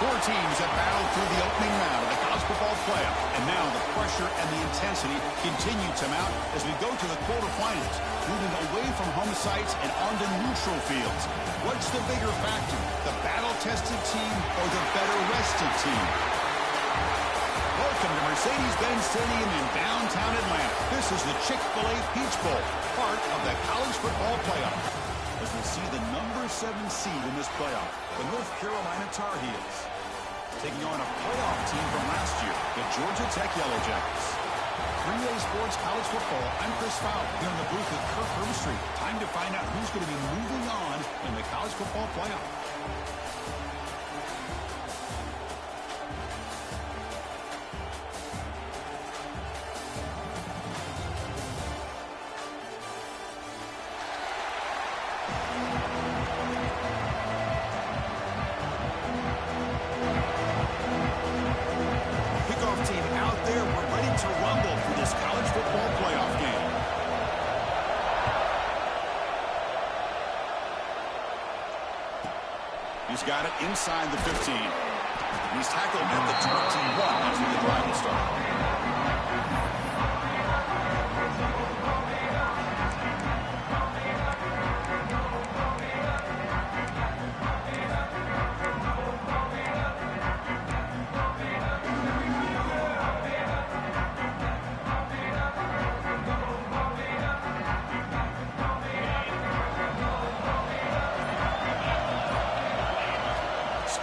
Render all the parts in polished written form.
Four teams have battled through the opening round of the college football playoff. And now the pressure and the intensity continue to mount as we go to the quarterfinals, moving away from home sites and onto neutral fields. What's the bigger factor, the battle-tested team or the better-rested team? Welcome to Mercedes-Benz Stadium in downtown Atlanta. This is the Chick-fil-A Peach Bowl, part of the college football playoff. As we see the number 7 seed in this playoff, the North Carolina Tar Heels, taking on a playoff team from last year, the Georgia Tech Yellow Jackets. 3A Sports College Football, I'm Chris Fowler, here in the booth with Kirk Herbstreit. Time to find out who's going to be moving on in the college football playoff. He's got it inside the 15. He's tackled at the 21 as the drive will start.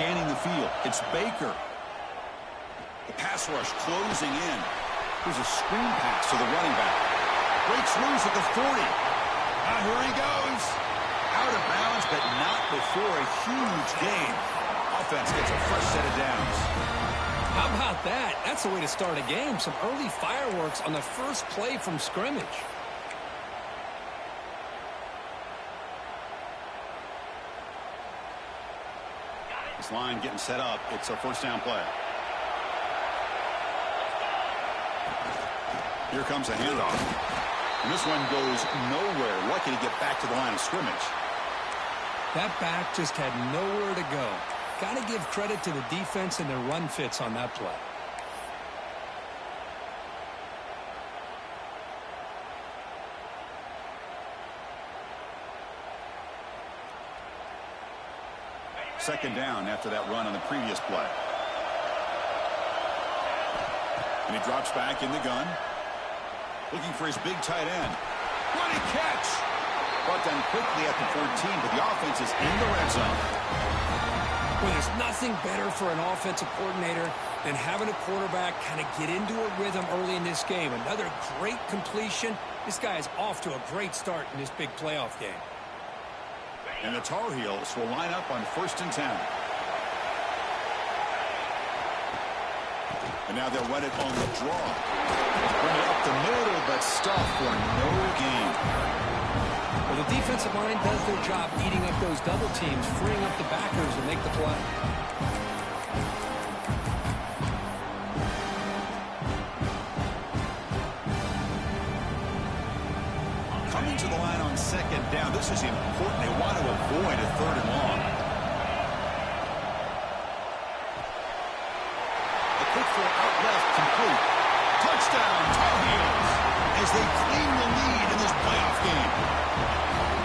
Scanning the field, it's Baker. The pass rush closing in. Here's a screen pass to the running back. Breaks loose at the 40. Here he goes. Out of bounds, but not before a huge gain. Offense gets a fresh set of downs. How about that? That's the way to start a game. Some early fireworks on the first play from scrimmage. This line getting set up. It's a first down play. Here comes a handoff. And this one goes nowhere. Lucky to get back to the line of scrimmage. That back just had nowhere to go. Got to give credit to the defense and their run fits on that play. Second down after that run on the previous play. And he drops back in the gun. Looking for his big tight end. What a catch! Brought down quickly at the 14, but the offense is in the red zone. Well, there's nothing better for an offensive coordinator than having a quarterback kind of get into a rhythm early in this game. Another great completion. This guy is off to a great start in this big playoff game. And the Tar Heels will line up on 1st and 10. And now they'll run it on the draw. Bring it up the middle, but stop for no gain. Well, the defensive line does their job eating up those double teams, freeing up the backers to make the play. Coming to the line on 2nd down. This is important. They want to avoid a 3rd and long. A quick throw out left, complete. Touchdown, Tar Heels, as they claim the lead in this playoff game.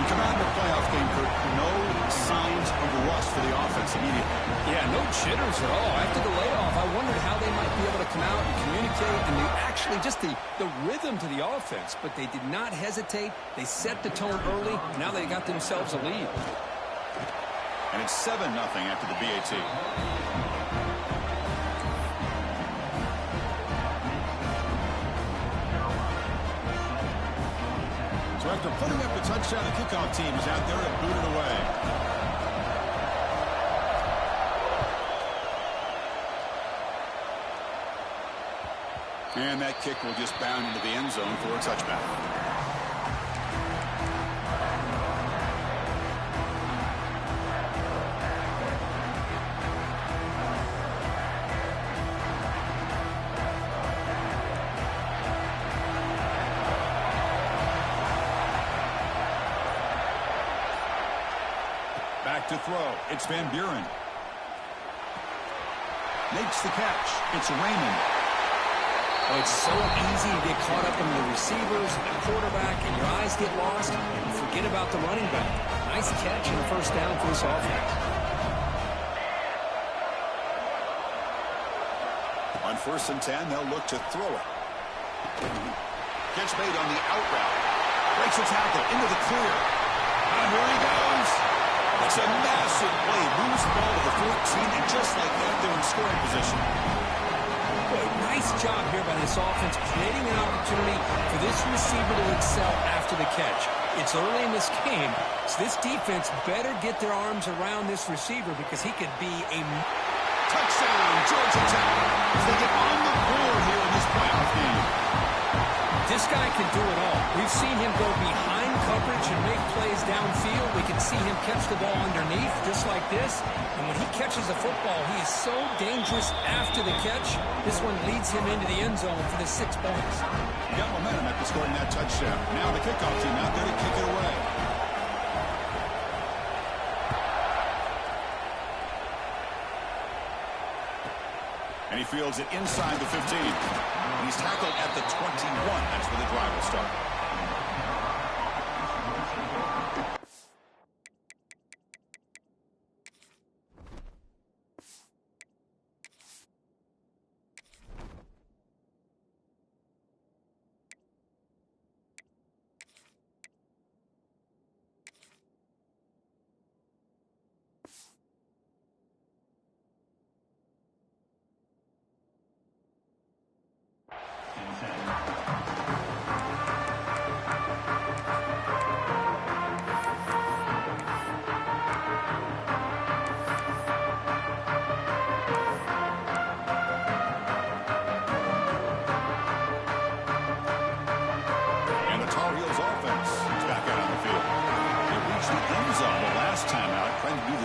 You come out in the playoff game, Kurt, no signs of rust for the offense immediately. Yeah, no jitters at all. After the layoff, I wondered how they might be able to come out and communicate and actually just the rhythm to the offense. But they did not hesitate. They set the tone early. Now they got themselves a lead. And it's 7-0 after the BAT. So after putting up the touchdown, the kickoff team is out there to boot it away. And that kick will just bound into the end zone for a touchback. Back to throw. It's Van Buren. Makes the catch. It's Raymond. Oh, it's so easy to get caught up in the receivers and the quarterback, and your eyes get lost. You forget about the running back. Nice catch and a first down for this offense. On 1st and 10, they'll look to throw it. Catch made on the out route. Breaks a tackle into the clear. And here he goes. It's a massive play. Moves the ball to the 14, and just like that, they're in scoring position. Boy, nice job here by this offense, creating an opportunity for this receiver to excel after the catch. It's early in this game, so this defense better get their arms around this receiver because he could be a touchdown, Georgia Tech, as they get on the board here in this playoff game. This guy can do it all. We've seen him go behind coverage and make plays downfield. We can see him catch the ball underneath just like this. And when he catches the football, he is so dangerous after the catch. This one leads him into the end zone for the 6 points. He got momentum after scoring that touchdown. Now the kickoff team out there to kick it away. And he fields it inside the 15. And he's tackled at the 21. That's where the drive will start.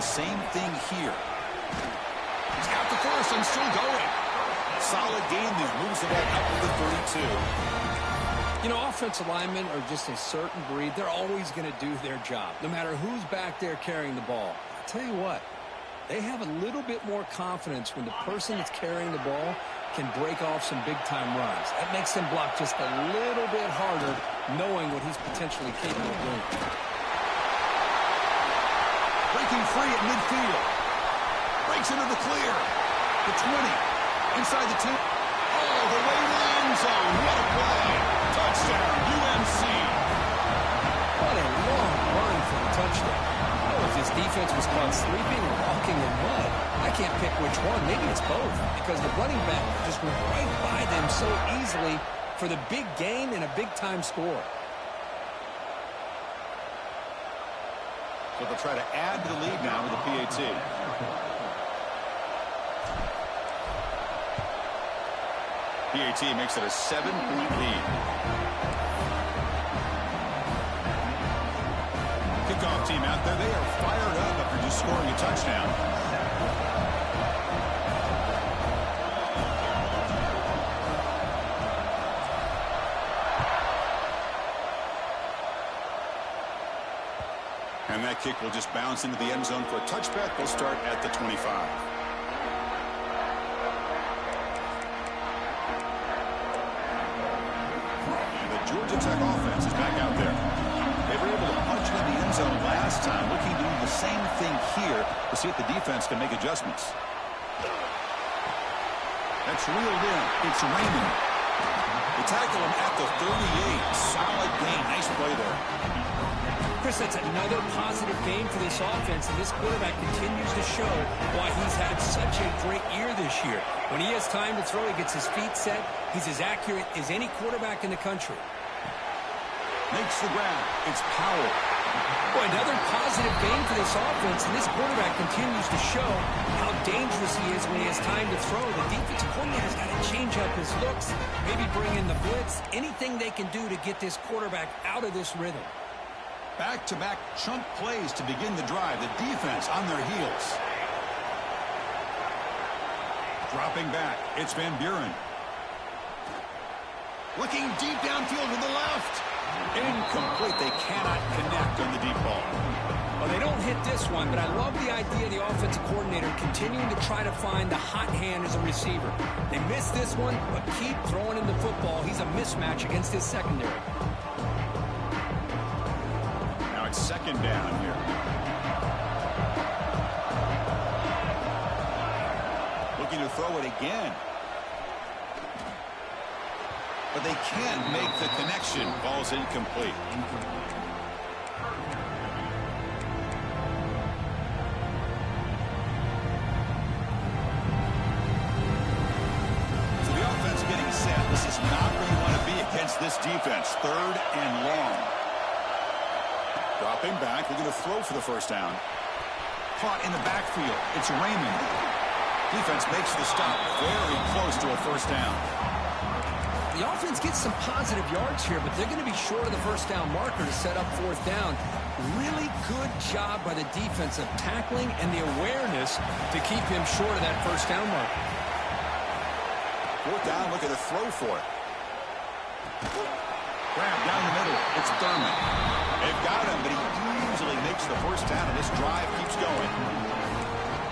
Same thing here. He's got the first and still going. Solid game there. Moves the ball up to the 32. You know, offensive linemen are just a certain breed. They're always going to do their job, no matter who's back there carrying the ball. I'll tell you what, they have a little bit more confidence when the person that's carrying the ball can break off some big-time runs. That makes them block just a little bit harder, knowing what he's potentially capable of doing. Breaking free at midfield. Breaks into the clear. The 20. Inside the 10. All the way to the end zone. What a play. Touchdown, UNC. What a long run for a touchdown. Oh, if his defense was caught sleeping or walking in mud, I can't pick which one. Maybe it's both, because the running back just went right by them so easily for the big gain and a big-time score. So they'll try to add to the lead now with the PAT. PAT makes it a 7-point lead. Kickoff team out there. They are fired up after just scoring a touchdown. And that kick will just bounce into the end zone for a touchback. They'll start at the 25. And the Georgia Tech offense is back out there. They were able to punch into the end zone last time, looking to do the same thing here to see if the defense can make adjustments. That's reeled in. It's Raymond. They tackle him at the 38. Solid gain. Nice play there. Chris, that's another positive game for this offense, and this quarterback continues to show why he's had such a great year this year. When he has time to throw, he gets his feet set. He's as accurate as any quarterback in the country. Makes the grab. It's Powell. Boy, another positive game for this offense, and this quarterback continues to show how dangerous he is when he has time to throw. The defensive coordinator's got to change up his looks, maybe bring in the blitz, anything they can do to get this quarterback out of this rhythm. Back-to-back chunk plays to begin the drive. The defense on their heels. Dropping back. It's Van Buren. Looking deep downfield to the left. Incomplete. They cannot connect on the deep ball. Well, they don't hit this one, but I love the idea of the offensive coordinator continuing to try to find the hot hand as a receiver. They missed this one, but keep throwing him the football. He's a mismatch against his secondary. Now it's second down here. Looking to throw it again. But they can't make the connection. Ball's incomplete. This is not where you want to be against this defense. Third and long. Dropping back. We're going to throw for the first down. Caught in the backfield. It's Raymond. Defense makes the stop very close to a first down. The offense gets some positive yards here, but they're going to be short of the first down marker to set up fourth down. Really good job by the defense of tackling and the awareness to keep him short of that first down marker. Fourth down, look at the throw for it. Grab down the middle. It's Thurman. They've got him, but he easily makes the first down, and this drive keeps going.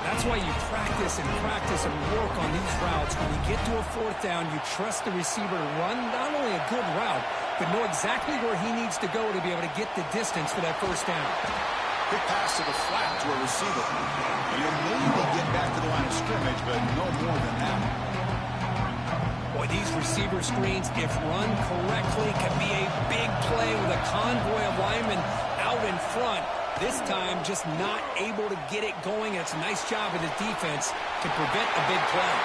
That's why you practice and work on these routes. When you get to a fourth down, you trust the receiver to run not only a good route, but know exactly where he needs to go to be able to get the distance for that first down. Quick pass to the flat to a receiver. You'll maybe get back to the line of scrimmage, but no more than that. Boy, these receiver screens, if run correctly, can be a big play with a convoy of linemen out in front. This time, just not able to get it going. It's a nice job of the defense to prevent a big play.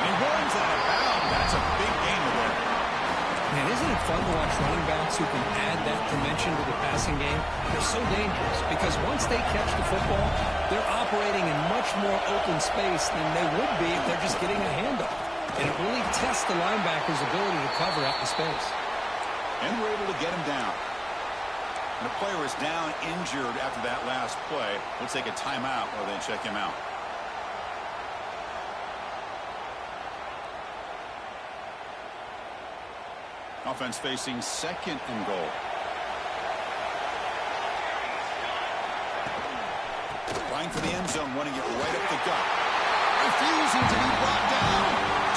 And runs out of bounds. That's a big gain there. Man, isn't it fun to watch running backs who can add that dimension to the passing game? They're so dangerous because once they catch the football, they're operating in much more open space than they would be if they're just getting a handoff. And it really tests the linebacker's ability to cover out the space. And we're able to get him down. And the player is down injured after that last play. We'll take a timeout or then check him out. Offense facing second and goal. Trying for the end zone, wanting it right up the gut. Refusing to be brought down.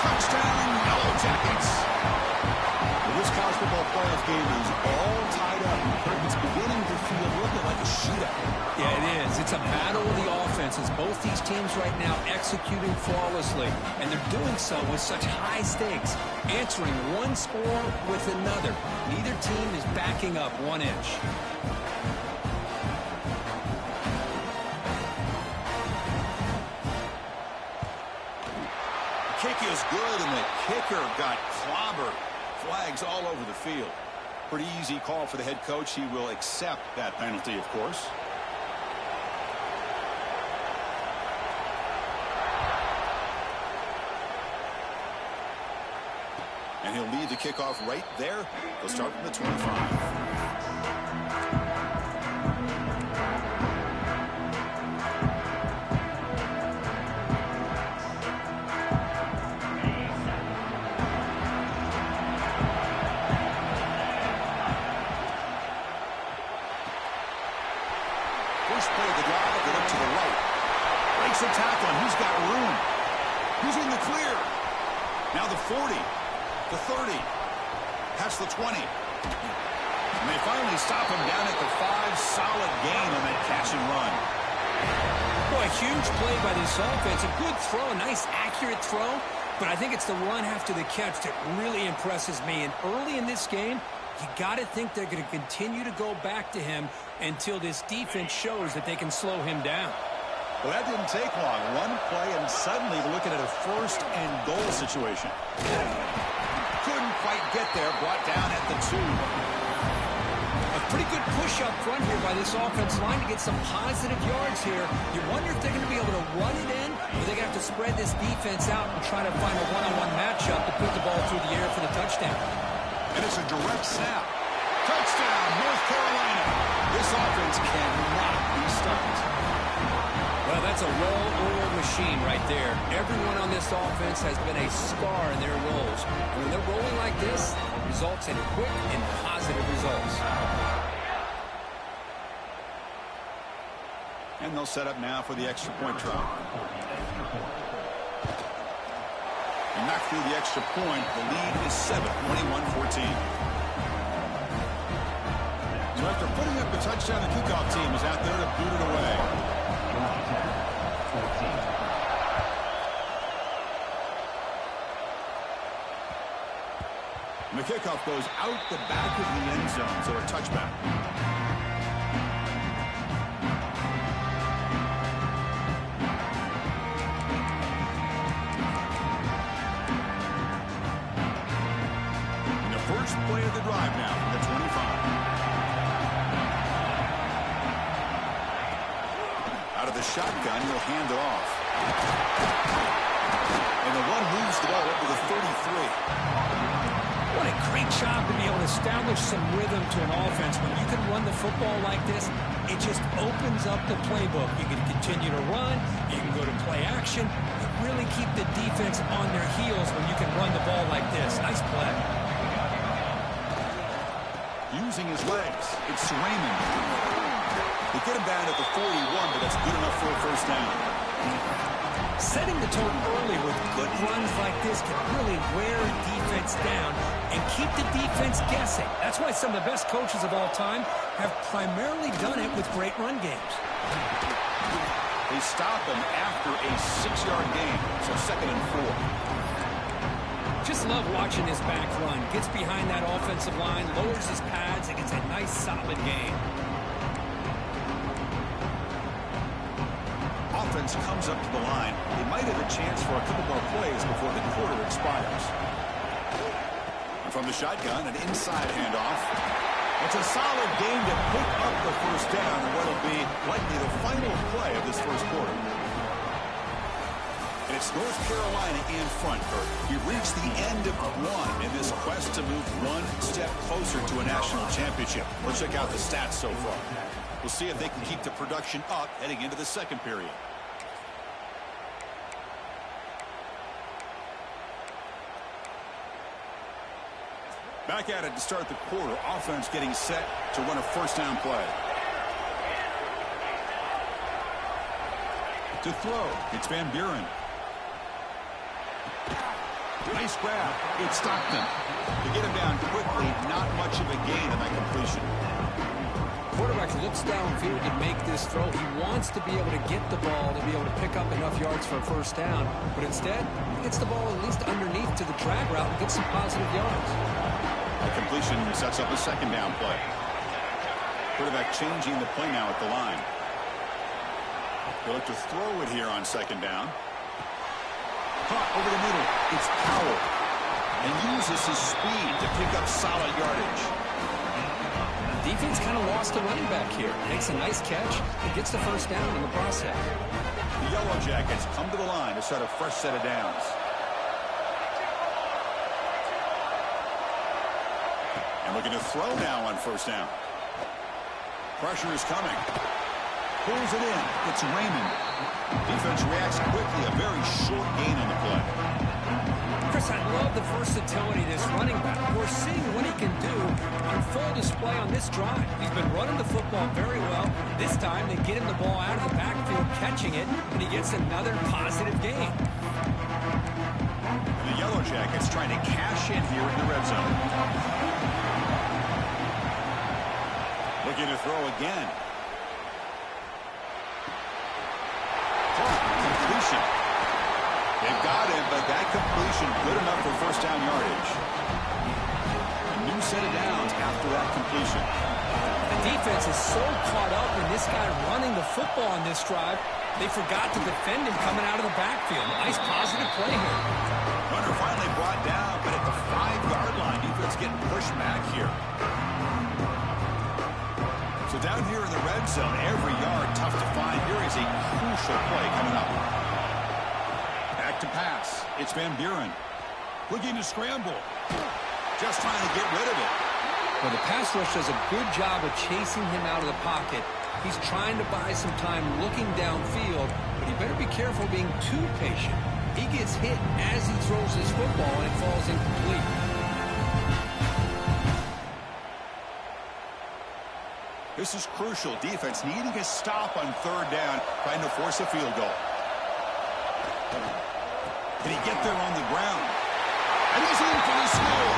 Touchdown, Yellow Jackets. Well, this college football playoff game is all tied up. It's beginning to feel a little bit like a shootout. Yeah, it is. It's a battle of the offenses. Both these teams right now executing flawlessly, and they're doing so with such high stakes, answering one score with another. Neither team is backing up 1 inch. Kick is good, and the kicker got clobbered. Flags all over the field. Pretty easy call for the head coach. He will accept that penalty, of course. And he'll lead the kickoff right there. He'll start from the 25. A tackle, and he's got room. He's in the clear. Now the 40, the 30, past the 20. And they finally stop him down at the 5. Solid gain on that catch and run. Boy, a huge play by this offense. A good throw, a nice accurate throw. But I think it's the run after the catch that really impresses me. And early in this game, you got to think they're going to continue to go back to him until this defense shows that they can slow him down. Well, that didn't take long. One play, and suddenly we're looking at a first and goal situation. Couldn't quite get there. Brought down at the 2. A pretty good push up front here by this offense line to get some positive yards here. You wonder if they're going to be able to run it in, or they're going to have to spread this defense out and try to find a one-on-one matchup to put the ball through the air for the touchdown. And it's a direct snap. Touchdown, North Carolina. This offense cannot be stopped. Well, that's a well-oiled machine right there. Everyone on this offense has been a star in their roles. And when they're rolling like this, it results in quick and positive results. And they'll set up now for the extra point try. And knocked through the extra point. The lead is 7, 21-14. So after putting up a touchdown, the kickoff team is out there to boot it away. And the kickoff goes out the back of the end zone, so a touchback. And the first play of the drive now for the 25. Out of the shotgun, he'll hand it off. And the one moves the ball up to the 33. What a great job to be able to establish some rhythm to an offense. When you can run the football like this, it just opens up the playbook. You can continue to run. You can go to play action. You really keep the defense on their heels when you can run the ball like this. Nice play. Using his legs, it's Raymond. They get him down at the 41, but that's good enough for a first down. Setting the tone early with good runs like this can really wear defense down and keep the defense guessing. That's why some of the best coaches of all time have primarily done it with great run games. They stop him after a 6-yard gain, so 2nd and 4. Just love watching this back run. Gets behind that offensive line, lowers his pads, and gets a nice solid gain. Offense comes up to the line. They might have a chance for a couple more plays before the quarter expires. And from the shotgun, an inside handoff. It's a solid game to pick up the first down in what will be likely the final play of this first quarter. And it's North Carolina in front, Kurt. We reached the end of one in this quest to move one step closer to a national championship. Let's check out the stats so far. We'll see if they can keep the production up heading into the second period. Back at it to start the quarter. Offense getting set to run a first down play. To throw, it's Van Buren. Nice grab. It's Stockton. To get him down quickly, not much of a gain on that completion. Quarterback looks downfield to make this throw. He wants to be able to get the ball to be able to pick up enough yards for a first down. But instead, he gets the ball at least underneath to the drag route and gets some positive yards. The completion sets up a second down play. Quarterback changing the play now at the line. They look to throw it here on second down. Caught over the middle. It's Powell. And uses his speed to pick up solid yardage. Defense kind of lost the running back here. Makes a nice catch and gets the first down in the process. The Yellow Jackets come to the line to start a fresh set of downs. And looking to throw now on first down. Pressure is coming. Pulls it in. It's Raymond. Defense reacts quickly. A very short gain on the play. Chris, I love the versatility of this running back. We're seeing what he can do on full display on this drive. He's been running the football very well. This time they get him the ball out of the backfield, catching it, and he gets another positive gain. The Yellow Jackets trying to cash in here in the red zone. Looking to throw again. Completion. They've got him, but that completion good enough for first down yardage. A new set of downs after that completion. The defense is so caught up in this guy running the football on this drive, they forgot to defend him coming out of the backfield. Nice positive play here. Runner finally brought down, but at the 5-yard line, defense getting pushed back here. So down here in the red zone, every yard tough to find. Here is a crucial play coming up. Back to pass. It's Van Buren. Looking to scramble. Just trying to get rid of it. Well, the pass rush does a good job of chasing him out of the pocket. He's trying to buy some time looking downfield, but he better be careful being too patient. He gets hit as he throws his football, and it falls incomplete. This is crucial. Defense needing a stop on third down, trying to force a field goal. Can he get there on the ground? And he's in for the score.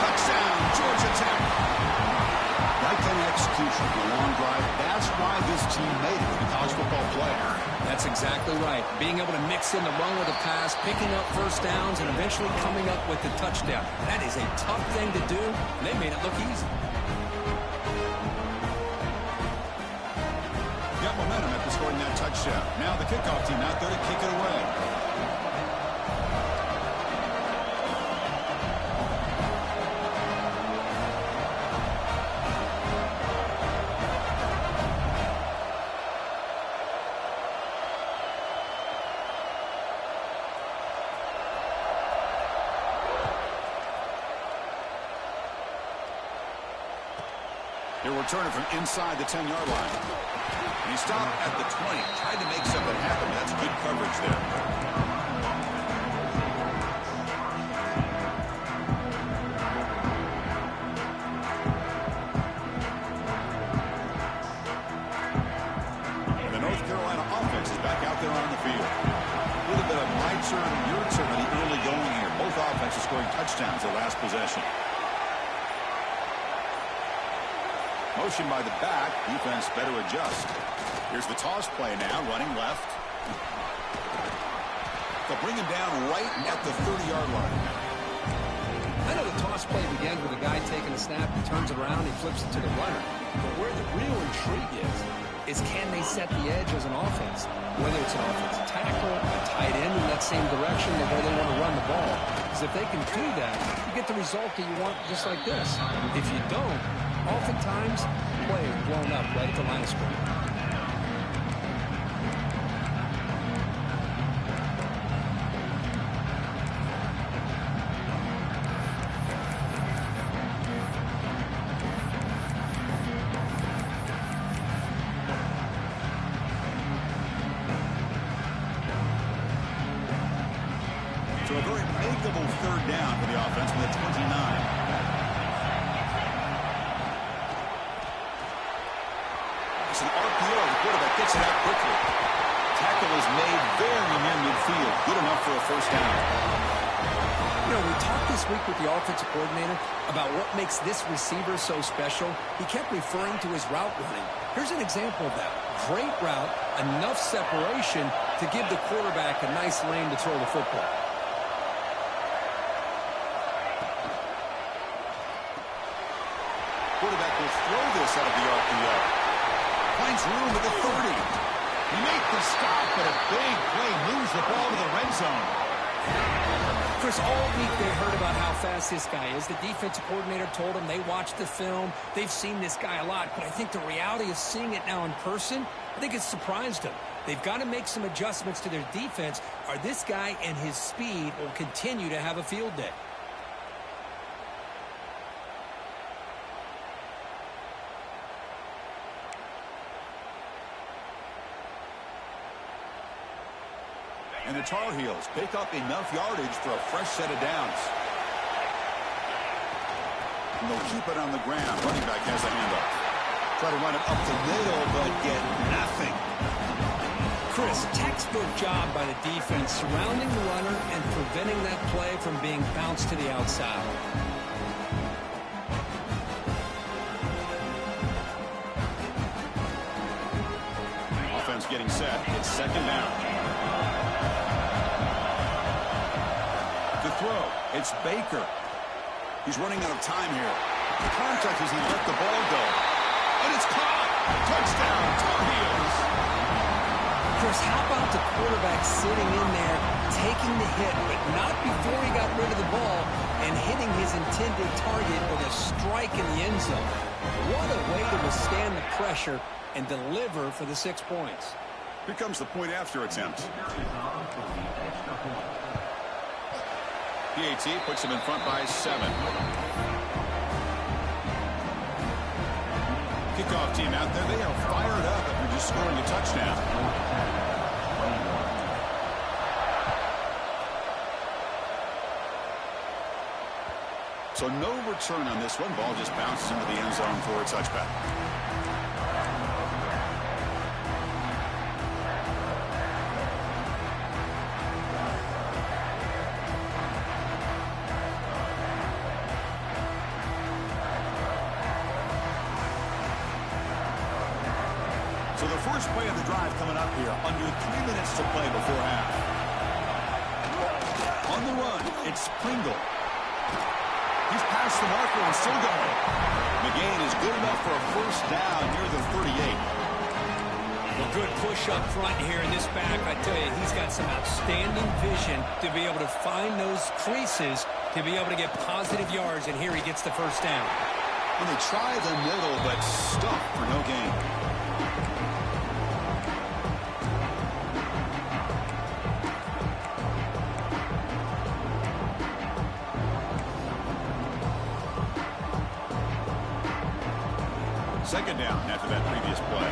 Touchdown, Georgia Tech. Right kind of execution for a long drive. That's why this team made it to the college football playoff. That's exactly right. Being able to mix in the run with a pass, picking up first downs, and eventually coming up with the touchdown. That is a tough thing to do, and they made it look easy. Got momentum after scoring that touchdown. Now the kickoff team out there to kick it away. He'll return it from inside the 10-yard line. And he stopped at the 20. Tried to make something happen. That's good coverage there. And the North Carolina offense is back out there on the field. A little bit of my turn, your turn in the early going here. Both offenses scoring touchdowns the last possession. Motion by the back. Defense better adjust. Here's the toss play now, running left. They'll bring him down right at the 30-yard line. I know the toss play begins with a guy taking a snap, he turns it around, he flips it to the runner. But where the real intrigue is can they set the edge as an offense? Whether it's an offensive tackle, a tight end in that same direction, or where they want to run the ball. Because if they can do that, you get the result that you want just like this. If you don't, oftentimes, play is blown up right at the line of scrimmage. So a very makeable third down for the offense with a 29. It's an RPO. The quarterback gets it out quickly. Tackle is made very near midfield. Good enough for a first down. You know, we talked this week with the offensive coordinator about what makes this receiver so special. He kept referring to his route running. Here's an example of that. Great route, enough separation to give the quarterback a nice lane to throw the football. Quarterback will throw this out of the RPO. Finds room at the 30. He makes the stop, but a big play moves the ball to the red zone. Chris, all week they heard about how fast this guy is. The defensive coordinator told them they watched the film. They've seen this guy a lot, but I think the reality of seeing it now in person, I think it's surprised them. They've got to make some adjustments to their defense, or this guy and his speed will continue to have a field day. And the Tar Heels pick up enough yardage for a fresh set of downs. And they'll keep it on the ground. Running back has a handoff. Try to run it up the middle, but get nothing. Chris, textbook job by the defense surrounding the runner and preventing that play from being bounced to the outside. Offense getting set. It's second down. To throw, it's Baker. He's running out of time here. The contact as he let the ball go. And it's caught. Touchdown, Tar Heels. Chris, how about the quarterback sitting in there, taking the hit, but not before he got rid of the ball and hitting his intended target with a strike in the end zone. What a way to withstand the pressure and deliver for the 6 points. Here comes the point after attempt. PAT puts him in front by 7. Kickoff team out there. They are fired up after just scoring a touchdown. So no return on this one. Ball just bounces into the end zone for a touchback. So the first play of the drive coming up here, under 3 minutes to play before half. On the run, it's Pringle. He's past the marker and still going. The gain is good enough for a first down near the 38. Well, good push up front here in this back. I tell you, he's got some outstanding vision to be able to find those creases to be able to get positive yards, and here he gets the first down. And they try the middle, but stuck for no gain. Second down after that previous play.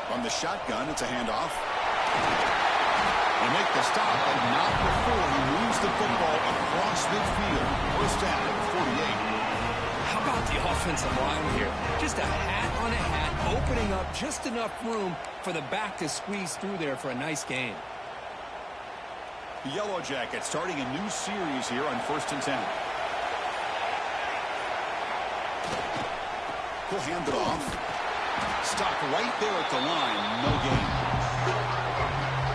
From the shotgun, it's a handoff. They make the stop, but not before he moves the football across midfield. First down at the 48. How about the offensive line here? Just a hat on a hat, opening up just enough room for the back to squeeze through there for a nice gain. The Yellow Jackets starting a new series here on 1st and 10. He'll hand it off. Stop right there at the line. No gain.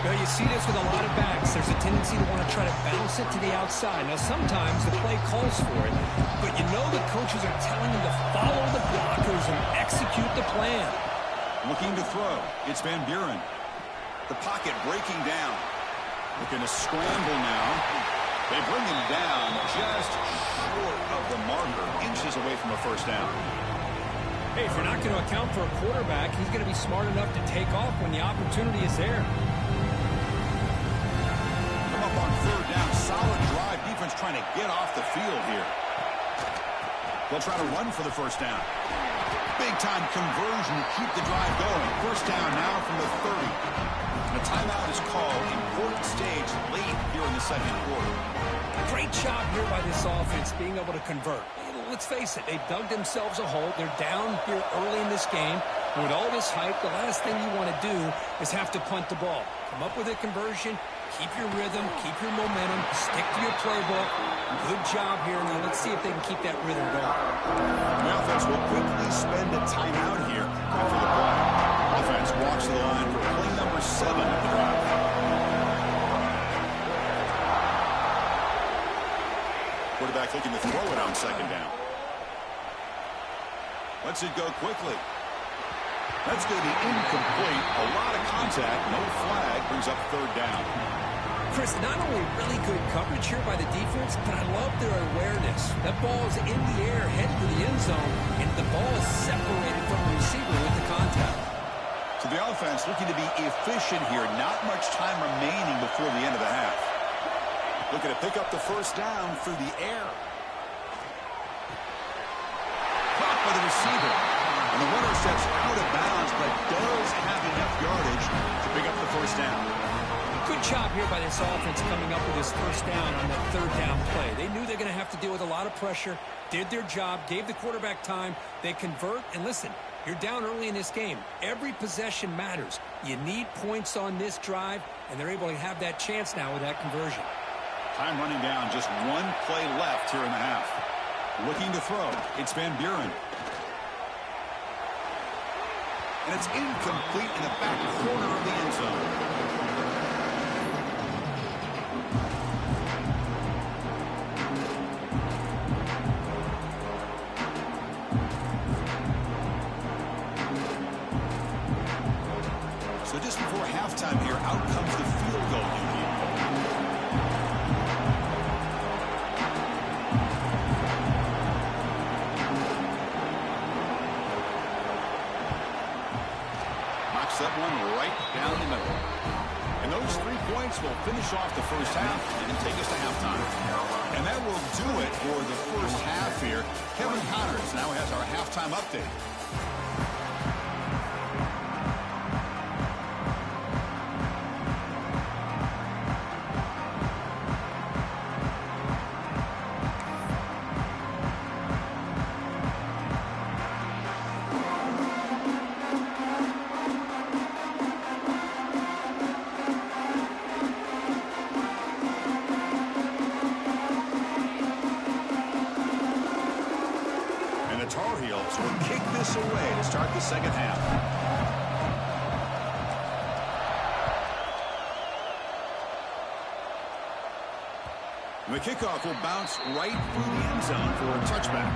Well, you see this with a lot of backs. There's a tendency to want to try to bounce it to the outside. Now, sometimes the play calls for it, but you know the coaches are telling them to follow the blockers and execute the plan. Looking to throw. It's Van Buren. The pocket breaking down. Looking to scramble now. They bring him down just short of the marker. Inches away from a first down. Hey, if you're not going to account for a quarterback, he's going to be smart enough to take off when the opportunity is there. Come up on 3rd down. Solid drive. Defense trying to get off the field here. They'll try to run for the first down. Big-time conversion to keep the drive going. First down now from the 30. And a timeout is called. Important stage late here in the second quarter. Great job here by this offense being able to convert. Let's face it, they've dug themselves a hole. They're down here early in this game. And with all this hype, the last thing you want to do is have to punt the ball. Come up with a conversion, keep your rhythm, keep your momentum, stick to your playbook. Good job here. Now let's see if they can keep that rhythm going. The offense will quickly spend a timeout here after the play. Offense walks to the line for play number 7 of the drive. Quarterback looking to throw it on 2nd down. Lets it go quickly. That's going to be incomplete. A lot of contact. No flag. Brings up 3rd down. Chris, not only really good coverage here by the defense, but I love their awareness. That ball is in the air, headed to the end zone, and the ball is separated from the receiver with the contact. So the offense looking to be efficient here. Not much time remaining before the end of the half. Looking to pick up the first down through the air. Caught by the receiver. And the runner steps out of bounds, but does have enough yardage to pick up the first down. Good job here by this offense coming up with this first down on that 3rd down play. They knew they're going to have to deal with a lot of pressure, did their job, gave the quarterback time. They convert, and listen, you're down early in this game. Every possession matters. You need points on this drive, and they're able to have that chance now with that conversion. Time running down, just one play left here in the half. Looking to throw, it's Van Buren. And it's incomplete in the back corner of the end zone. So just before halftime here, out comes the field goal unit. That one right down the middle. And those 3 points will finish off the first half and take us to halftime. And that will do it for the first half here. Kevin Connors now has our halftime update. offense will kick this away to start the second half. The kickoff will bounce right through the end zone for a touchback.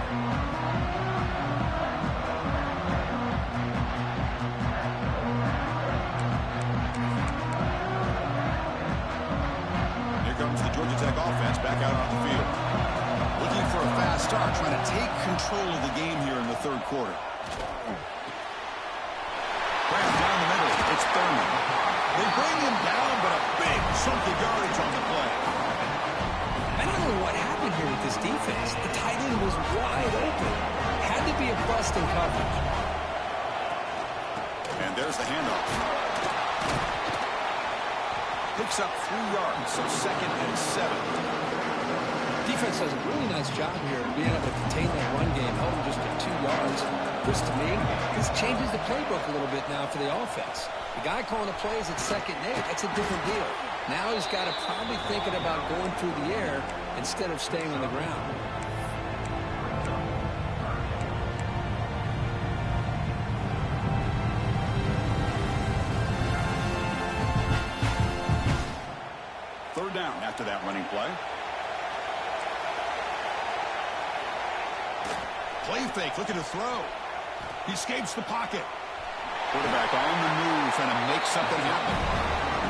Here comes the Georgia Tech offense back out on the field. Looking for a fast start, trying to take control of the game here in the third quarter. Right down the middle, it's Thurman. They bring him down, but a big chunk of yardage on the play. I don't know what happened here with this defense. The tight end was wide open. Had to be a bust in coverage. And there's the handoff. Picks up 3 yards, so 2nd and 7. Defense does a really nice job here of being able to contain that run game, held him just to 2 yards. Which, to me, this changes the playbook a little bit now for the offense. The guy calling the plays at 2nd and 8, that's a different deal. Now he's got to probably thinking about going through the air instead of staying on the ground. Third down after that running play. Play fake, looking to throw. He escapes the pocket. Quarterback on the move, trying to make something happen.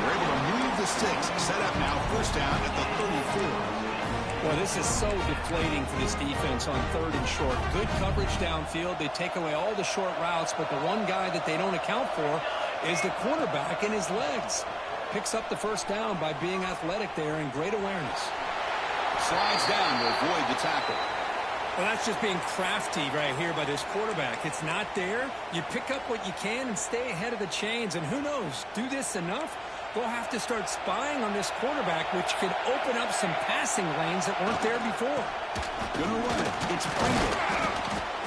We're able to move the sticks. Set up now, first down at the 34. Well, this is so deflating for this defense on 3rd and short. Good coverage downfield. They take away all the short routes, but the one guy that they don't account for is the quarterback and his legs. Picks up the first down by being athletic there and great awareness. Slides down to avoid the tackle. Well, that's just being crafty right here by this quarterback. It's not there. You pick up what you can and stay ahead of the chains. And who knows, do this enough, they'll have to start spying on this quarterback, which could open up some passing lanes that weren't there before. Gonna run it. It's Pringle.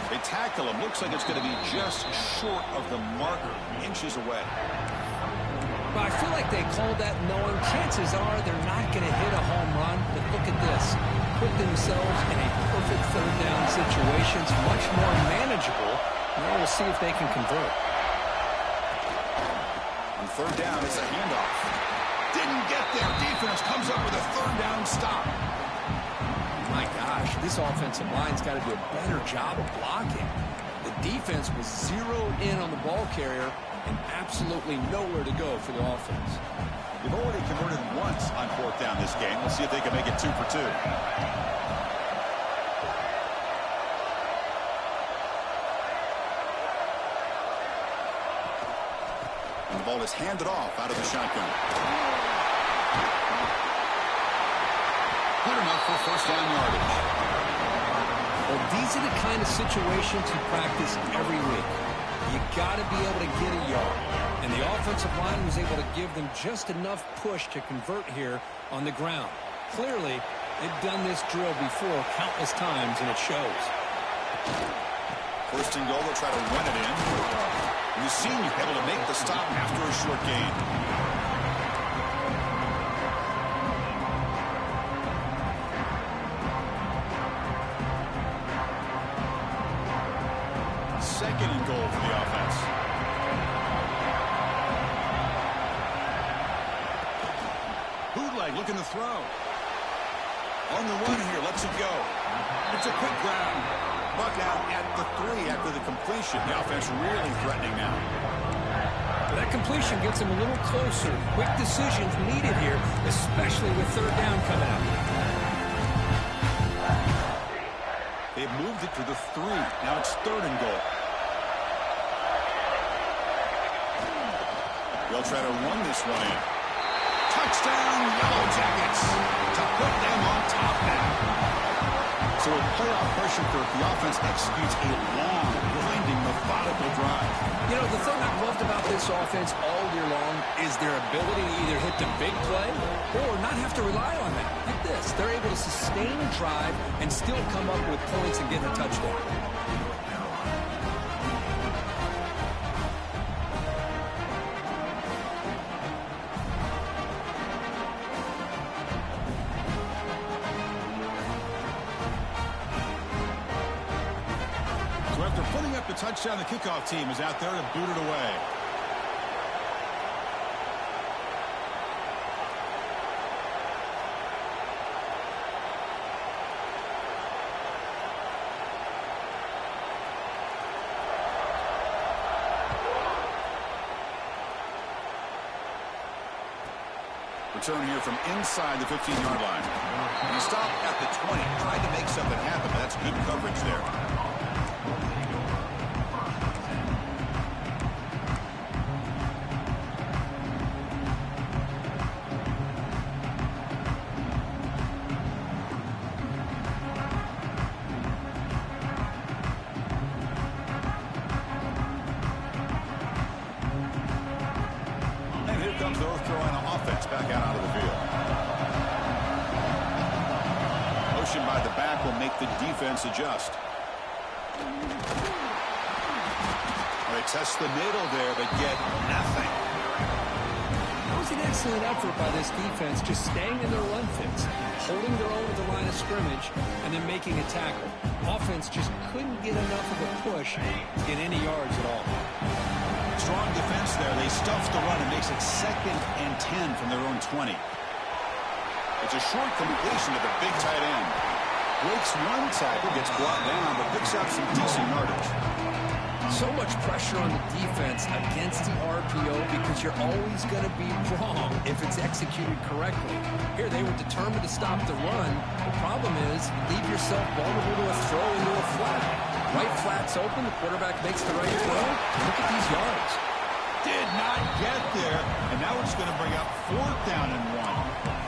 They tackle him. Looks like it's going to be just short of the marker, inches away. Well, I feel like they called that knowing chances are they're not going to hit a home run. But look at this. Put themselves in a perfect 3rd down situation. It's much more manageable. Now we'll see if they can convert. On 3rd down, it's a handoff. Didn't get there. Defense comes up with a 3rd down stop. My gosh, this offensive line's got to do a better job of blocking. The defense was zeroed in on the ball carrier and absolutely nowhere to go for the offense. They've already converted once on 4th down this game. Let's see if they can make it 2 for 2. And the ball is handed off out of the shotgun. Good enough for first down yardage. Well, these are the kind of situations you practice every week. You got to be able to get a yard. And the offensive line was able to give them just enough push to convert here on the ground. Clearly, they've done this drill before countless times, and it shows. First and goal, they'll try to run it in. And the senior able to make the stop after a short gain. Second and goal for the offense. Bootleg looking to throw. On the run here, lets it go. It's a quick grab. Buck out at the 3 after the completion. The offense really threatening now. That completion gets him a little closer. Quick decisions needed here, especially with 3rd down coming up. They've moved it to the 3. Now it's 3rd and goal. They'll try to run this one in. Touchdown, Yellow Jackets, to put them on top now. So with playoff pressure curve, the offense executes a long, grinding, methodical drive. You know, the thing I've loved about this offense all year long is their ability to either hit the big play or not have to rely on that. Like this, they're able to sustain a drive and still come up with points and get a touchdown. So after putting Bringing up the touchdown, the kickoff team is out there to boot it away. Return here from inside the 15-yard line. He stopped at the 20, tried to make something happen. That's good coverage there. Comes the North Carolina offense back out of the field. Motion by the back will make the defense adjust. They test the middle there, but get nothing. That was an excellent effort by this defense, just staying in their run fits, holding their own at the line of scrimmage, and then making a tackle. Offense just couldn't get enough of a push to get any yards at all. Strong defense there. They stuffed the run. It makes it 2nd and 10 from their own 20. It's a short completion to the big tight end. Breaks one tackle, gets brought down, but picks up some decent yardage. So much pressure on the defense against the RPO because you're always going to be wrong if it's executed correctly. Here, they were determined to stop the run. The problem is you leave yourself vulnerable to a throw into a flat. Right flat's open, the quarterback makes the right throw. Look at these yards. Did not get there, and now it's going to bring up 4th down and 1.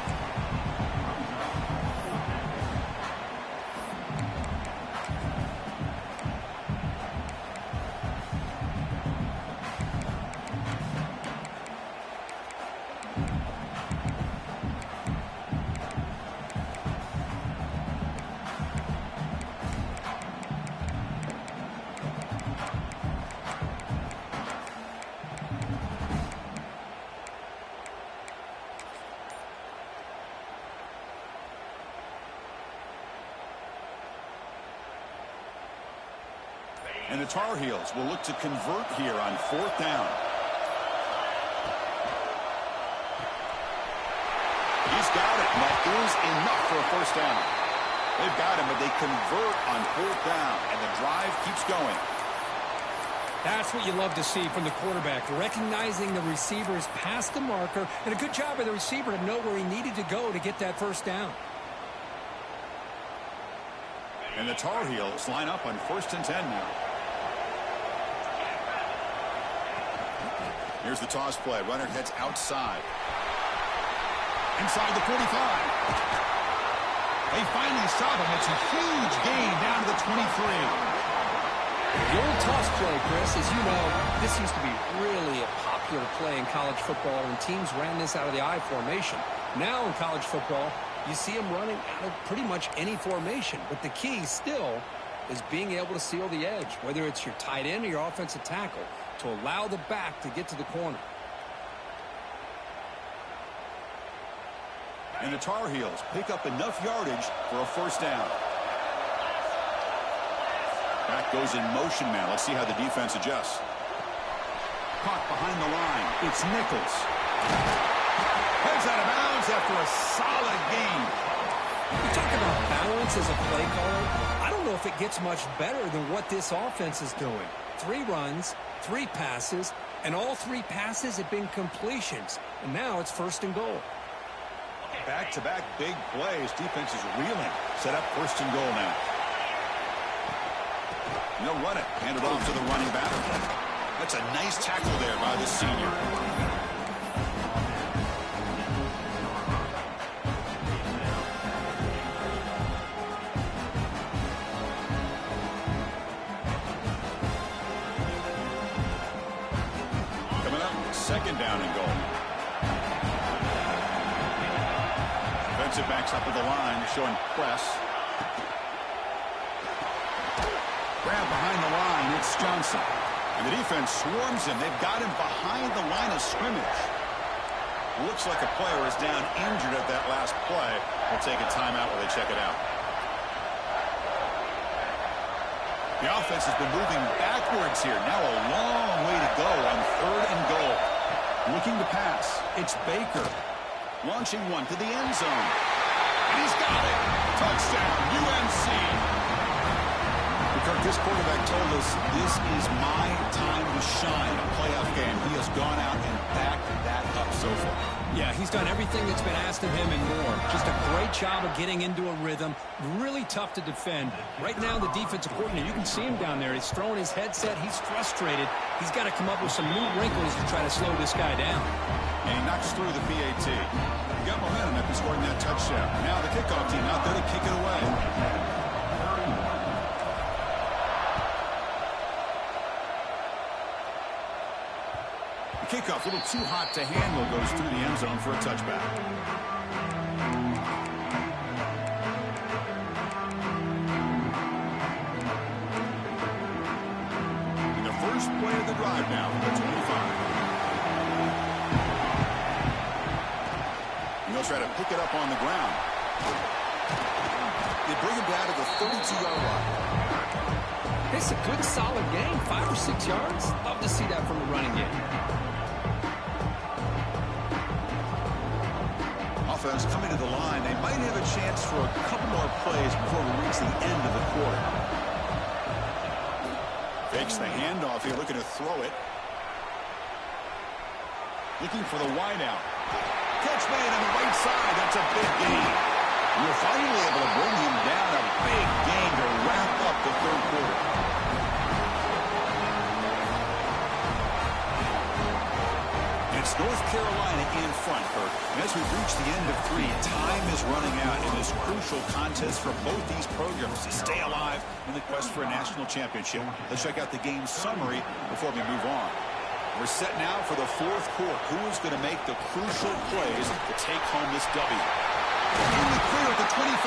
And the Tar Heels will look to convert here on 4th down. He's got it, and that is enough for a 1st down. They've got him, but they convert on 4th down, and the drive keeps going. That's what you love to see from the quarterback, recognizing the receivers past the marker, and a good job by the receiver to know where he needed to go to get that 1st down. And the Tar Heels line up on 1st and 10 now. Here's the toss play. Runner heads outside. Inside the 45. They finally stop him. It's a huge gain down to the 23. The old toss play, Chris, as you know, this used to be really a popular play in college football when teams ran this out of the I formation. Now in college football, you see them running out of pretty much any formation. But the key still is being able to seal the edge, whether it's your tight end or your offensive tackle, to allow the back to get to the corner. And the Tar Heels pick up enough yardage for a 1st down. Back goes in motion now. Let's see how the defense adjusts. Caught behind the line. It's Nichols. Heads out of bounds after a solid gain. You talk about balance as a play caller. I don't know if it gets much better than what this offense is doing. 3 runs, 3 passes, and all 3 passes have been completions. And now it's 1st and goal. Back-to-back big plays. Defense is reeling. Set up 1st and goal now. And they'll run it. Hand it off to the running back. That's a nice tackle there by the senior. Coming up, 2nd down and goal. Defensive backs up at the line, showing press. Grab behind the line, it's Johnson. And the defense swarms him. They've got him behind the line of scrimmage. Looks like a player is down injured at that last play. They'll take a timeout while they check it out. The offense has been moving backwards here. Now a long way to go on 3rd and goal. Looking to pass. It's Baker. Launching one to the end zone. And he's got it. Touchdown, UNC. Kirk, this quarterback told us this is my time to shine. A playoff game. He has gone out and backed that up so far. Yeah, he's done everything that's been asked of him and more. Just a great job of getting into a rhythm. Really tough to defend. Right now, the defensive coordinator, you can see him down there. He's throwing his headset. He's frustrated. He's got to come up with some new wrinkles to try to slow this guy down. And he knocks through the PAT. He got momentum after scoring that touchdown. Now the kickoff team out there to kick it away. Kickoff, a little too hot to handle, goes through the end zone for a touchback. And the first play of the drive now from the 25. And they'll try to pick it up on the ground. They bring him down to the 32-yard line. It's a good, solid game. 5 or 6 yards. Love to see that from the running game. Offense coming to the line. They might have a chance for a couple more plays before we reach the end of the quarter. Fakes the handoff here, looking to throw it. Looking for the wideout. Catch made on the right side. That's a big gain. You're finally able to bring him down. A big gain to wrap up the 3rd quarter. It's North Carolina in front, Kirk. And as we reach the end of 3, time is running out in this crucial contest for both these programs to stay alive in the quest for a national championship. Let's check out the game summary before we move on. We're set now for the 4th quarter. Who is going to make the crucial plays to take home this W? In the clear at the 25.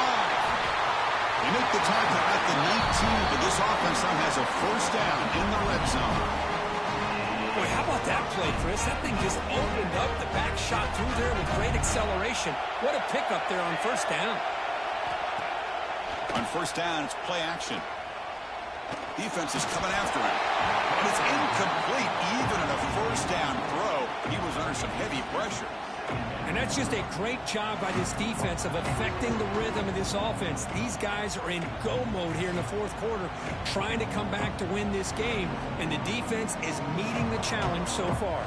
They make the tackle at the 19, but this offense now has a first down in the red zone. Boy, how about that play, Chris? That thing just opened up. The back shot through there with great acceleration. What a pickup there on first down. On first down, it's play action. Defense is coming after him. And it's incomplete, even in a first down throw. He was under some heavy pressure. And that's just a great job by this defense of affecting the rhythm of this offense. These guys are in go mode here in the 4th quarter, trying to come back to win this game. And the defense is meeting the challenge so far.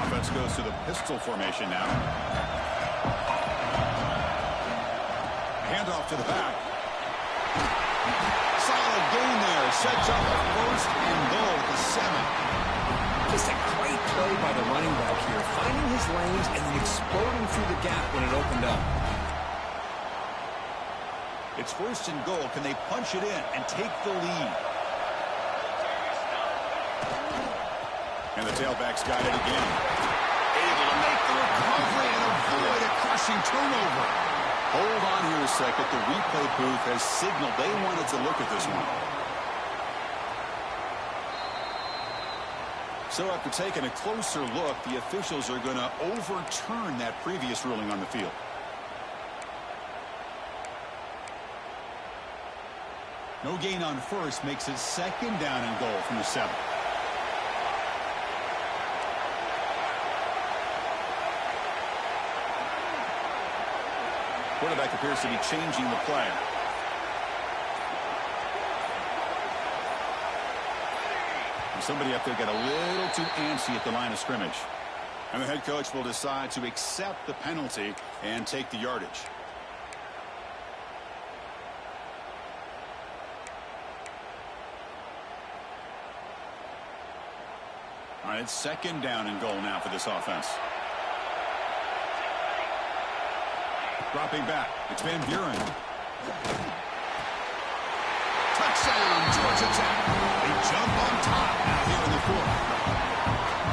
Offense goes to the pistol formation now. Handoff to the back. Solid gain there. Sets up a first and goal at the 7. Just a great play by the running back here, finding his lanes and then exploding through the gap when it opened up. It's first and goal. Can they punch it in and take the lead? And the tailback's got it again. Able to make the recovery and avoid a crushing turnover. Hold on here a second. The replay booth has signaled they wanted to look at this one. So after taking a closer look, the officials are going to overturn that previous ruling on the field. No gain on first makes it second down and goal from the 7. Quarterback appears to be changing the play. And somebody up there got a little too antsy at the line of scrimmage. And the head coach will decide to accept the penalty and take the yardage. All right, it's second down and goal now for this offense. Dropping back. It's Van Buren. Touchdown, Georgia Tech. They jump on top now here in the 4th.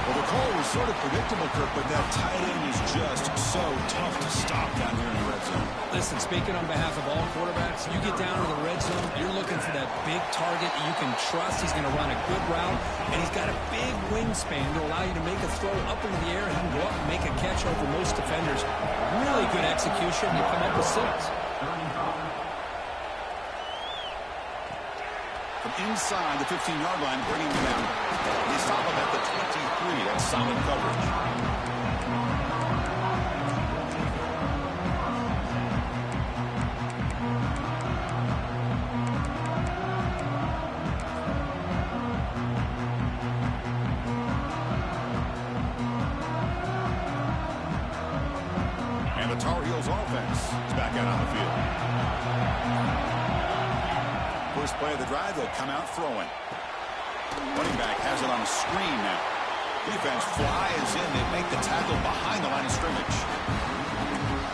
Well, the call was Sort of predictable, Kirk, but that tight end is just so tough to stop down here in the red zone. Listen, speaking on behalf of all quarterbacks, you get down to the red zone, you're looking for that big target you can trust. He's going to run a good route, and he's got a big wingspan to allow you to make a throw up into the air and he can go up and make a catch over most defenders. Really good execution. You come up with 6. From inside the 15-yard line, bringing him down. They stop him at the 23. That's solid coverage. And the Tar Heels offense is back out on the field. First play of the drive, they'll come out throwing. Running back has it on a screen now. Defense flies in. They make the tackle behind the line of scrimmage.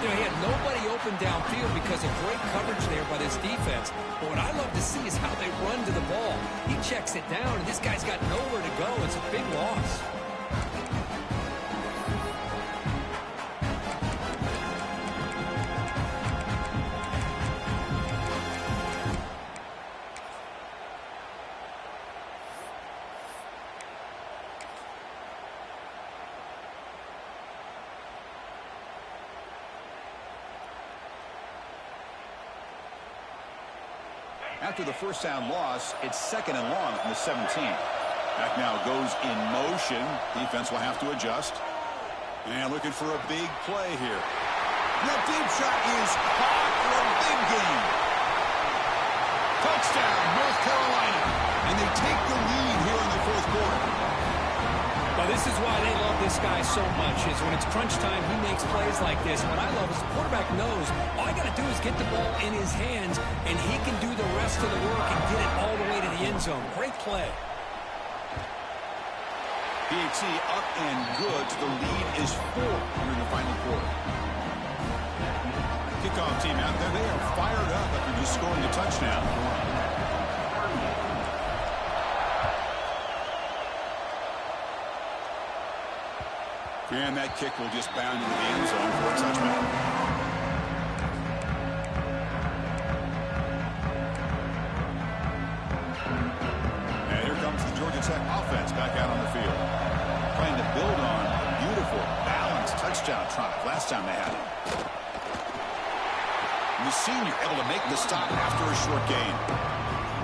You know, he had nobody open downfield because of great coverage there by this defense. But what I love to see is how they run to the ball. He checks it down, and this guy's got nowhere to go. It's a big loss. After the first down loss, it's 2nd and long from the 17. Back now goes in motion. Defense will have to adjust. And looking for a big play here. That deep shot is caught for a big gain. Touchdown, North Carolina. And they take the lead here in the 4th quarter. Well, this is why they love this guy so much, is when it's crunch time, he makes plays like this. What I love is the quarterback knows all I got to do is get the ball in his hands, and he can do the rest of the work and get it all the way to the end zone. Great play. PAT up and good. The lead is 4 here in the final quarter. Kickoff team out there. They are fired up after just scoring a touchdown. And that kick will just bound into the end zone for a touchdown. And here comes the Georgia Tech offense back out on the field. Trying to build on a beautiful, balanced touchdown try last time they had it. And the senior able to make the stop after a short gain.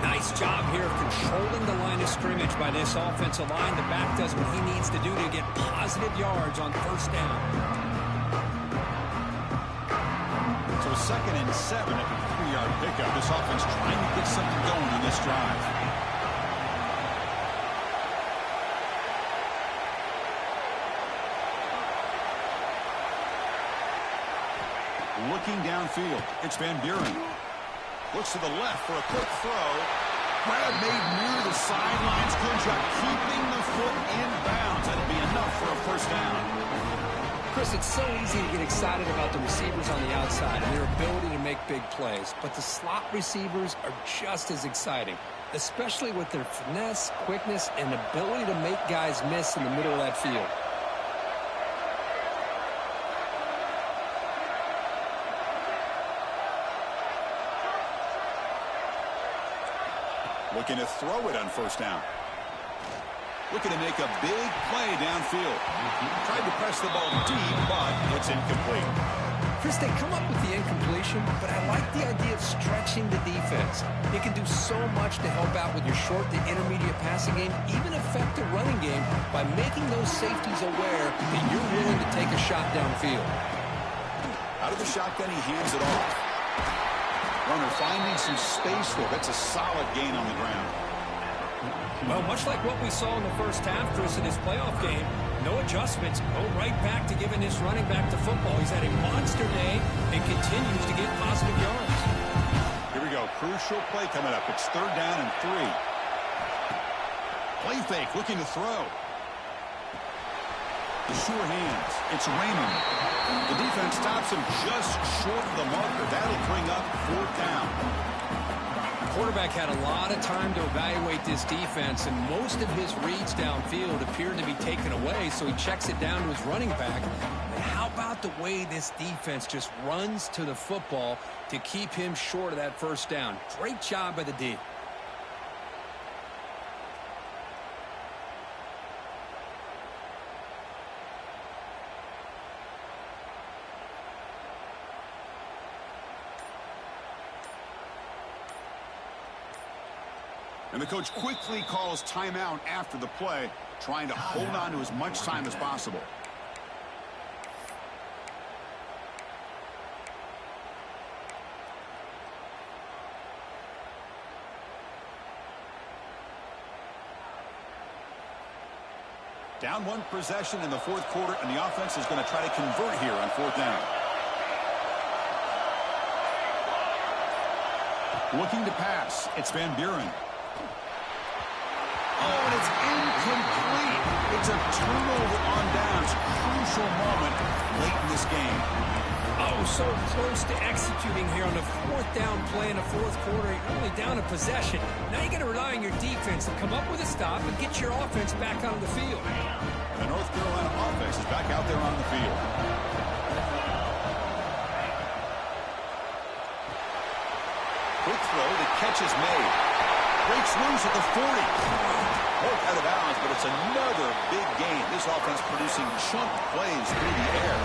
Nice job here of controlling the line of scrimmage by this offensive line. The back does what he needs to do to get positive yards on first down. So 2nd and 7 at the 3-yard pickup. This offense trying to get something going on this drive. Looking downfield, it's Van Buren. Looks to the left for a quick throw. Grab made near the sidelines. Good job keeping the foot in bounds. That'll be enough for a first down. Chris, it's so easy to get excited about the receivers on the outside and their ability to make big plays. But the slot receivers are just as exciting, especially with their finesse, quickness, and ability to make guys miss in the middle of that field. Looking to throw it on first down. Looking to make a big play downfield. Tried to press the ball deep, but it's incomplete. Chris, they come up with the incompletion, but I like the idea of stretching the defense. It can do so much to help out with your short to intermediate passing game, even affect the running game by making those safeties aware that you're willing to take a shot downfield. Out of the shotgun, he hands it off. Runner finding some space there. That's a solid gain on the ground. Well, much like what we saw in the first half, Chris, in his playoff game, no adjustments. Go right back to giving this running back to football. He's had a monster day and continues to get positive yards. Here we go. Crucial play coming up. It's 3rd down and 3. Play fake, looking to throw. The sure hands. It's Raymond. The defense stops him just short of the marker. That'll bring up 4th down. quarterback had a lot of time to evaluate this defense, and most of his reads downfield appeared to be taken away, so he checks it down to his running back. But how about the way this defense just runs to the football to keep him short of that first down? Great job by the D. And the coach quickly calls timeout after the play, trying to hold on to as much time as possible. Down one possession in the fourth quarter, and the offense is going to try to convert here on fourth down. Looking to pass, it's Van Buren. Oh, and it's incomplete. It's a turnover on downs. Crucial moment late in this game. Oh, so close to executing here on the fourth down play in the fourth quarter. You're only down a possession. Now you got to rely on your defense to come up with a stop and get your offense back on the field. The North Carolina offense is back out there on the field. Quick throw, the catch is made. Breaks loose at the 40. Both out of bounds, but it's another big game. This offense producing chunk plays through the air.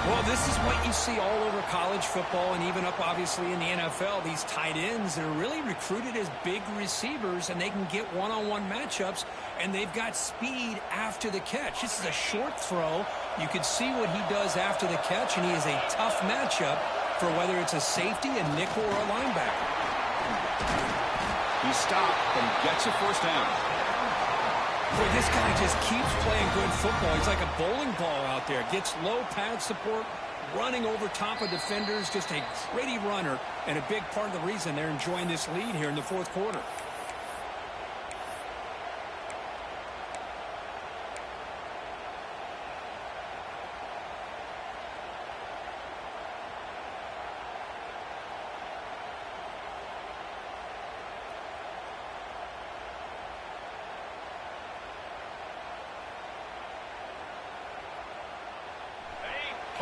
Well, this is what you see all over college football and even up, obviously, in the NFL. These tight ends that are really recruited as big receivers, and they can get one-on-one matchups, and they've got speed after the catch. This is a short throw. You can see what he does after the catch, and he is a tough matchup for whether it's a safety, a nickel, or a linebacker. He stopped, but he gets a first down. Boy, this guy just keeps playing good football. He's like a bowling ball out there. Gets low pad support, running over top of defenders. Just a gritty runner, and a big part of the reason they're enjoying this lead here in the fourth quarter.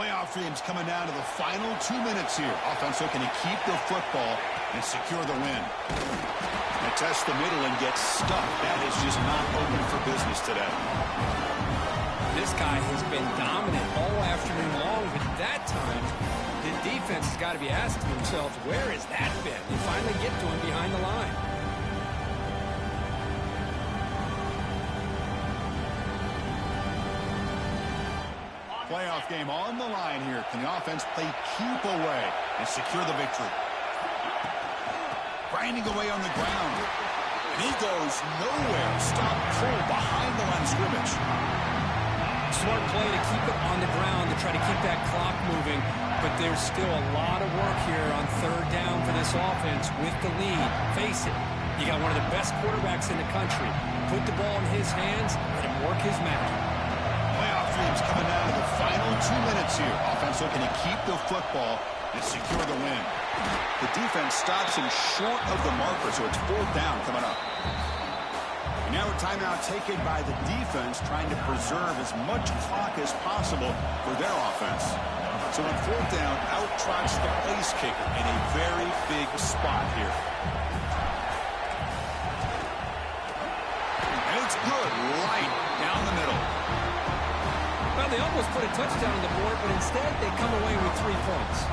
Playoff dreams coming down to the final 2 minutes here. Offense looking to keep the football and secure the win. They test the middle and get stuck. That is just not open for business today. This guy has been dominant all afternoon long, but that time, the defense has got to be asking themselves, where has that been? They finally get to him behind the line. Playoff game on the line here. Can the offense play keep away and secure the victory? Grinding away on the ground. And he goes nowhere. Stop pull behind the line of scrimmage. Smart play to keep it on the ground to try to keep that clock moving. But there's still a lot of work here on third down for this offense with the lead. Face it, you got one of the best quarterbacks in the country. Put the ball in his hands, let him work his magic. Playoff dreams coming down to the final 2 minutes here. Offense looking to keep the football and secure the win. The defense stops him short of the marker, so it's fourth down coming up. And now a timeout taken by the defense, trying to preserve as much clock as possible for their offense. So on fourth down, out trots the place kicker in a very big spot here. And it's good, right down the middle. Well, they almost put a touchdown on the board, but instead they come away with 3 points.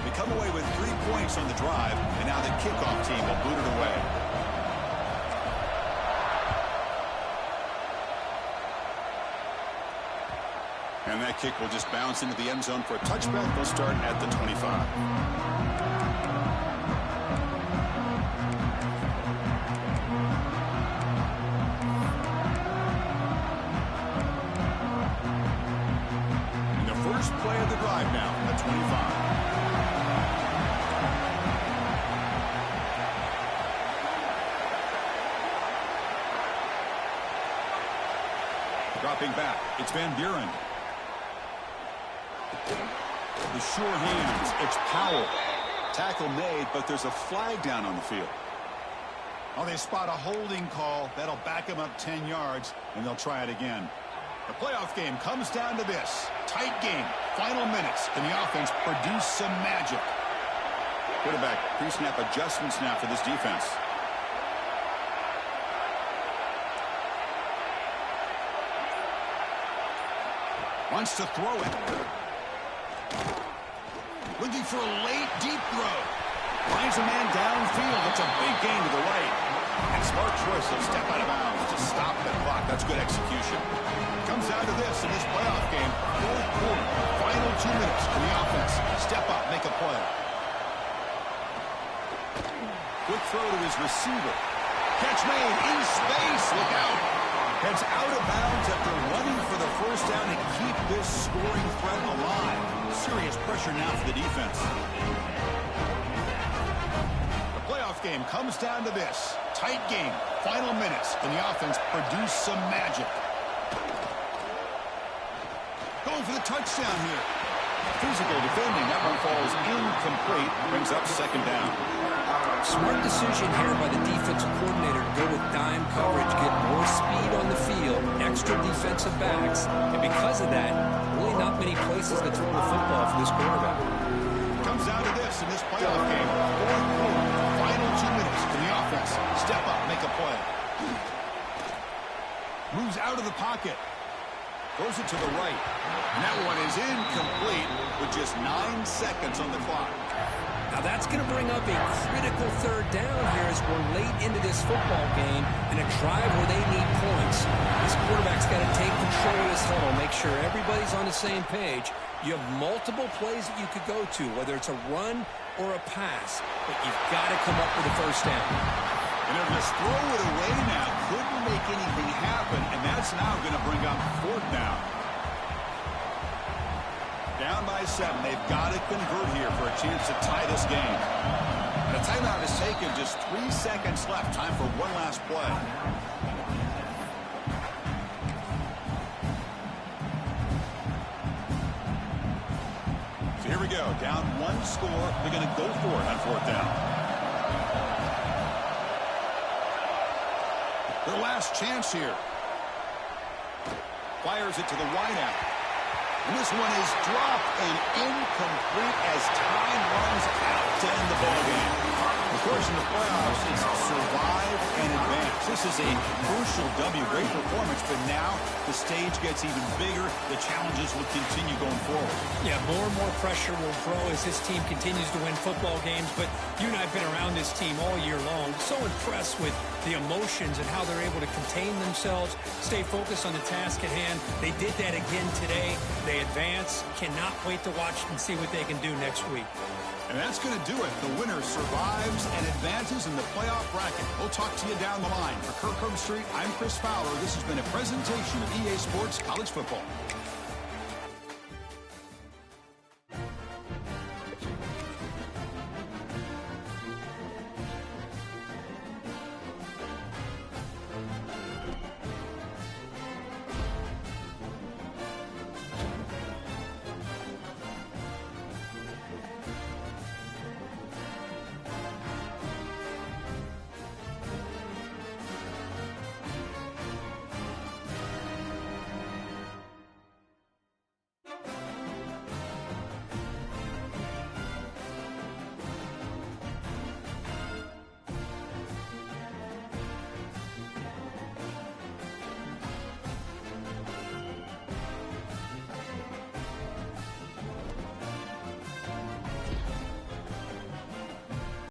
They come away with 3 points on the drive, and now the kickoff team will boot it away. And that kick will just bounce into the end zone for a touchback. They'll start at the 25. First play of the drive now, at 25. Dropping back, it's Van Buren. The sure hands, it's Powell. Tackle made, but there's a flag down on the field. Oh, they spot a holding call. That'll back them up 10 yards, and they'll try it again. The playoff game comes down to this. Tight game, final minutes, and the offense produce some magic. Quarterback pre-snap adjustments now for this defense. Wants to throw it. Looking for a late, deep throw. Finds a man downfield. It's a big gain to the right. And smart choice to step out of bounds to stop the clock. That's good execution. Comes down to this in this playoff game. Fourth quarter. Final 2 minutes. Can the offense step up, make a play? Quick throw to his receiver. Catch made in space. Look out. Heads out of bounds after running for the first down to keep this scoring threat alive. Serious pressure now for the defense. The playoff game comes down to this. Tight game, final minutes, and the offense produce some magic. Going for the touchdown here. Physical defending, that one falls incomplete, brings up second down. Smart decision here by the defensive coordinator to go with dime coverage, get more speed on the field, extra defensive backs, and because of that, really not many places to throw the football for this quarterback. Comes down to this in this playoff game. Fourth quarter, final 2 minutes. Can the offense step up, make a play? Moves out of the pocket. Throws it to the right. And that one is incomplete with just 9 seconds on the clock. Now that's going to bring up a critical third down here as we're late into this football game in a drive where they need points. This quarterback's got to take control of this huddle, make sure everybody's on the same page. You have multiple plays that you could go to, whether it's a run or a pass, but you've got to come up with a first down. And they'll just throw it away now. Couldn't make anything happen, and that's now going to bring up fourth down. Down by 7. They've got to convert here for a chance to tie this game. And a timeout is taken. Just 3 seconds left. Time for one last play. So here we go. Down 1 score. They're going to go for it on fourth down. Their last chance here. Fires it to the wideout. And this one is dropped and incomplete as time runs out to end the ballgame. Of course, in the playoffs, it's survive and advance. This is a crucial W. Great performance, but now the stage gets even bigger. The challenges will continue going forward. Yeah, more and more pressure will grow as this team continues to win football games, but you and I have been around this team all year long. So impressed with the emotions and how they're able to contain themselves, stay focused on the task at hand. They did that again today. They advance. Cannot wait to watch and see what they can do next week. And that's going to do it. The winner survives and advances in the playoff bracket. We'll talk to you down the line. For Kirk Herbstreit, I'm Chris Fowler. This has been a presentation of EA Sports College Football.